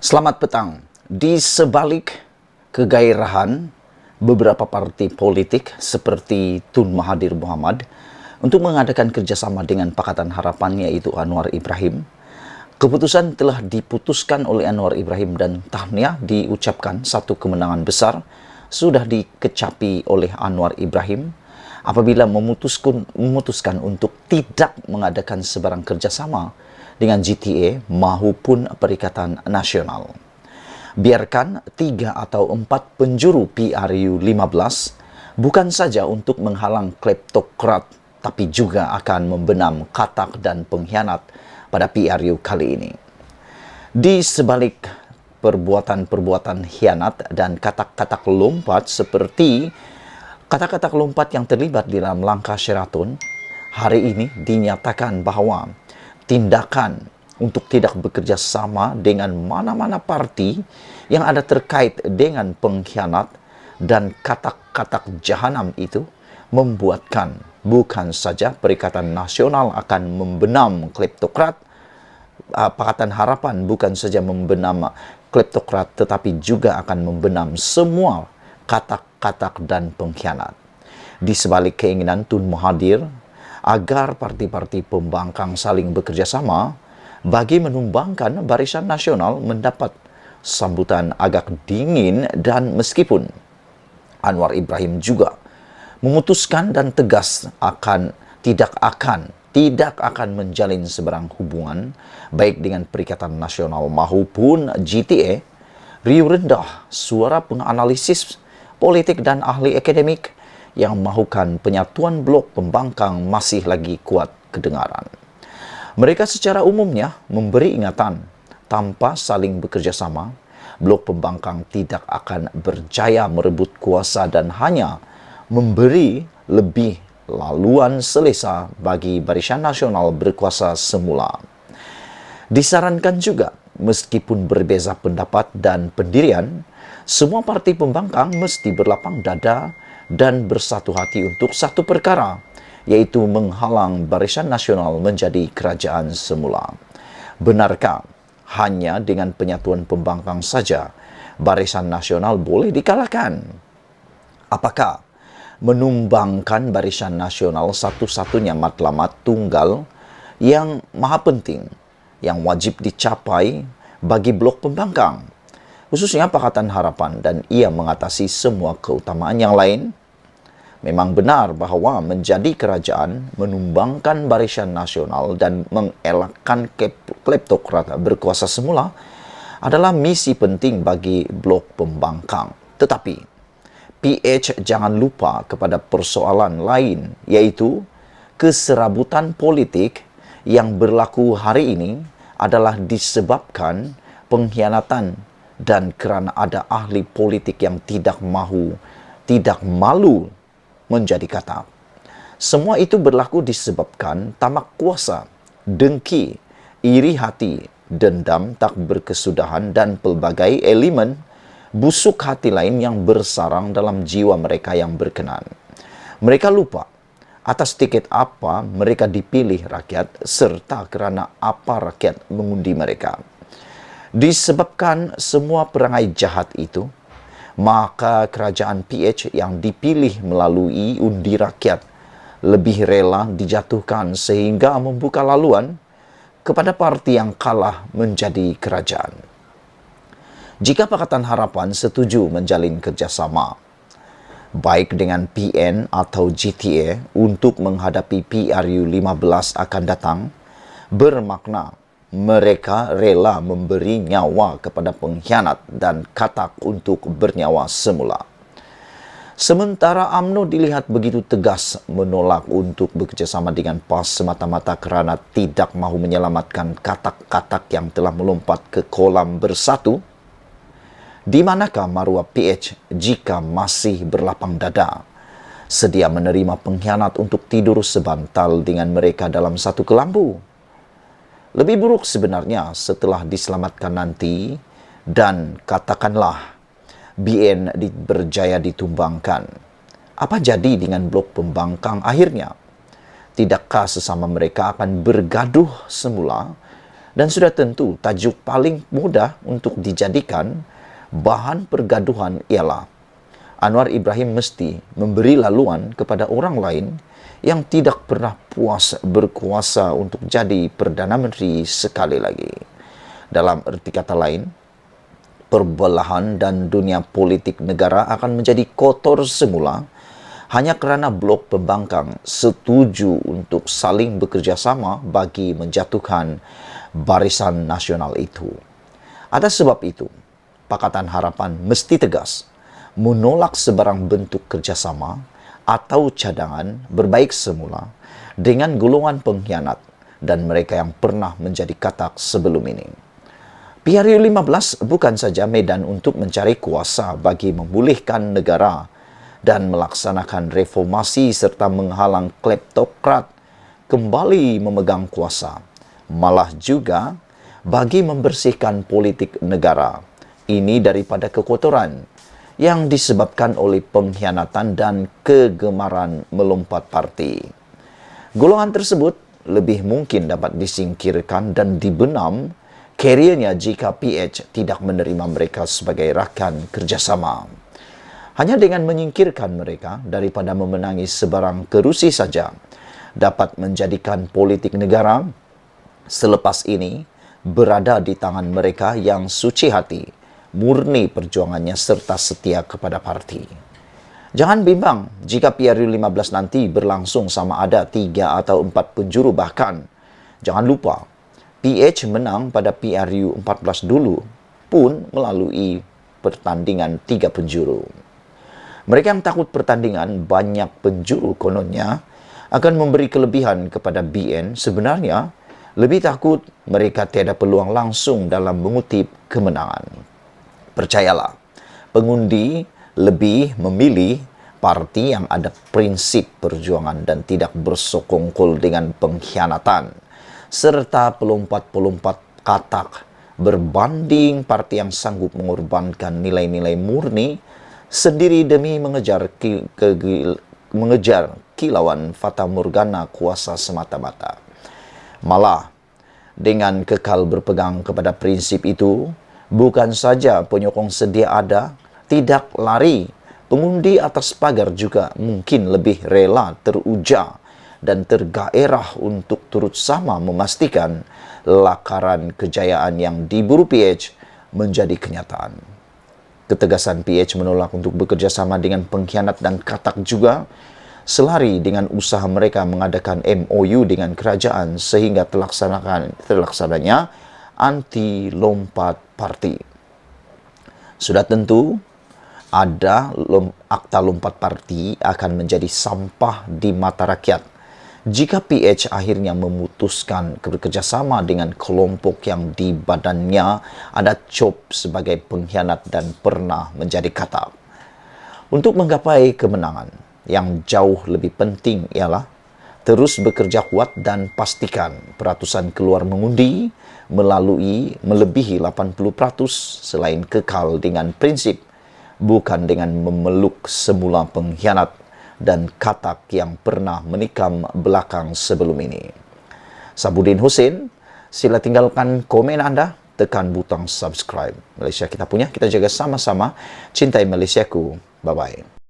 Selamat petang. Di sebalik kegairahan beberapa partai politik seperti Tun Mahathir Mohamad untuk mengadakan kerjasama dengan Pakatan Harapan yaitu Anwar Ibrahim, keputusan telah diputuskan oleh Anwar Ibrahim dan tahniah diucapkan satu kemenangan besar sudah dikecapi oleh Anwar Ibrahim apabila memutuskan untuk tidak mengadakan sebarang kerjasama dengan GTA maupun Perikatan Nasional. Biarkan 3 atau 4 penjuru PRU 15 bukan saja untuk menghalang kleptokrat, tapi juga akan membenam katak dan pengkhianat pada PRU kali ini. Di sebalik perbuatan-perbuatan khianat dan katak-katak lompat seperti katak-katak lompat yang terlibat di dalam langkah Sheraton, hari ini dinyatakan bahwa tindakan untuk tidak bekerja sama dengan mana-mana parti yang ada terkait dengan pengkhianat dan katak-katak jahanam itu membuatkan bukan saja Perikatan Nasional akan membenam kleptokrat, Pakatan Harapan bukan saja membenam kleptokrat tetapi juga akan membenam semua katak-katak dan pengkhianat. Di sebalik keinginan Tun Mahathir agar parti-parti pembangkang saling bekerja sama bagi menumbangkan Barisan Nasional mendapat sambutan agak dingin, dan meskipun Anwar Ibrahim juga memutuskan dan tegas tidak akan menjalin sebarang hubungan baik dengan Perikatan Nasional maupun GTA, riuh rendah suara penganalisis politik dan ahli akademik yang mahukan penyatuan blok pembangkang masih lagi kuat kedengaran. Mereka secara umumnya memberi ingatan tanpa saling bekerja sama, blok pembangkang tidak akan berjaya merebut kuasa dan hanya memberi lebih laluan selesa bagi Barisan Nasional berkuasa semula. Disarankan juga, meskipun berbeza pendapat dan pendirian, semua parti pembangkang mesti berlapang dada dan bersatu hati untuk satu perkara, yaitu menghalang Barisan Nasional menjadi kerajaan semula. Benarkah hanya dengan penyatuan pembangkang saja Barisan Nasional boleh dikalahkan? Apakah menumbangkan Barisan Nasional satu-satunya matlamat tunggal yang maha penting, yang wajib dicapai bagi blok pembangkang, khususnya Pakatan Harapan, dan ia mengatasi semua keutamaan yang lain? Memang benar bahwa menjadi kerajaan, menumbangkan Barisan Nasional dan mengelakkan kleptokrat berkuasa semula adalah misi penting bagi blok pembangkang. Tetapi PH jangan lupa kepada persoalan lain, yaitu keserabutan politik yang berlaku hari ini adalah disebabkan pengkhianatan dan kerana ada ahli politik yang tidak malu menjadi kata. Semua itu berlaku disebabkan tamak kuasa, dengki, iri hati, dendam tak berkesudahan dan pelbagai elemen busuk hati lain yang bersarang dalam jiwa mereka yang berkenan. Mereka lupa atas tiket apa mereka dipilih rakyat serta kerana apa rakyat mengundi mereka. Disebabkan semua perangai jahat itu, maka kerajaan PH yang dipilih melalui undi rakyat lebih rela dijatuhkan sehingga membuka laluan kepada parti yang kalah menjadi kerajaan. Jika Pakatan Harapan setuju menjalin kerjasama baik dengan PN atau GTA untuk menghadapi PRU 15 akan datang, bermakna mereka rela memberi nyawa kepada pengkhianat dan katak untuk bernyawa semula. Sementara UMNO dilihat begitu tegas menolak untuk bekerjasama dengan PAS semata-mata kerana tidak mahu menyelamatkan katak-katak yang telah melompat ke kolam bersatu, di manakah maruah PH jika masih berlapang dada, sedia menerima pengkhianat untuk tidur sebantal dengan mereka dalam satu kelambu? Lebih buruk sebenarnya setelah diselamatkan nanti dan katakanlah BN berjaya ditumbangkan. Apa jadi dengan blok pembangkang akhirnya? Tidakkah sesama mereka akan bergaduh semula Dan sudah tentu tajuk paling mudah untuk dijadikan bahan pergaduhan ialah Anwar Ibrahim mesti memberi laluan kepada orang lain yang tidak pernah puas berkuasa untuk jadi Perdana Menteri sekali lagi. Dalam arti kata lain, perbelahan dan dunia politik negara akan menjadi kotor semula hanya kerana blok pembangkang setuju untuk saling bekerja sama bagi menjatuhkan Barisan Nasional itu. Atas sebab itu, Pakatan Harapan mesti tegas menolak sebarang bentuk kerjasama atau cadangan berbaik semula dengan golongan pengkhianat dan mereka yang pernah menjadi katak sebelum ini. PRU 15 bukan saja medan untuk mencari kuasa bagi memulihkan negara dan melaksanakan reformasi serta menghalang kleptokrat kembali memegang kuasa, malah juga bagi membersihkan politik negara ini daripada kekotoran yang disebabkan oleh pengkhianatan dan kegemaran melompat parti. Golongan tersebut lebih mungkin dapat disingkirkan dan dibenam kerjanya jika PH tidak menerima mereka sebagai rakan kerjasama. Hanya dengan menyingkirkan mereka daripada memenangi sebarang kerusi saja dapat menjadikan politik negara selepas ini berada di tangan mereka yang suci hati, murni perjuangannya serta setia kepada parti. Jangan bimbang jika PRU 15 nanti berlangsung sama ada 3 atau 4 penjuru bahkan. Jangan lupa, PH menang pada PRU 14 dulu pun melalui pertandingan 3 penjuru. Mereka yang takut pertandingan banyak penjuru kononnya akan memberi kelebihan kepada BN sebenarnya lebih takut mereka tiada peluang langsung dalam mengutip kemenangan. Percayalah, pengundi lebih memilih parti yang ada prinsip perjuangan dan tidak bersokongkol dengan pengkhianatan serta pelompat-pelompat katak berbanding parti yang sanggup mengorbankan nilai-nilai murni sendiri demi mengejar kilauan fata morgana kuasa semata-mata. Malah, dengan kekal berpegang kepada prinsip itu, bukan saja penyokong sedia ada, tidak lari, pengundi atas pagar juga mungkin lebih rela teruja dan tergairah untuk turut sama memastikan lakaran kejayaan yang diburu PH menjadi kenyataan. Ketegasan PH menolak untuk bekerja sama dengan pengkhianat dan katak juga selari dengan usaha mereka mengadakan MOU dengan kerajaan sehingga terlaksananya anti lompat parti. Sudah tentu ada akta lompat parti akan menjadi sampah di mata rakyat jika PH akhirnya memutuskan bekerjasama dengan kelompok yang di badannya ada cop sebagai pengkhianat dan pernah menjadi katak. Untuk menggapai kemenangan, yang jauh lebih penting ialah terus bekerja kuat dan pastikan peratusan keluar mengundi melebihi 80% selain kekal dengan prinsip, bukan dengan memeluk semula pengkhianat dan katak yang pernah menikam belakang sebelum ini. Sabudin Hussein, sila tinggalkan komen Anda, tekan butang subscribe. Malaysia kita punya, kita jaga sama-sama. Cintai Malaysiaku. Bye-bye.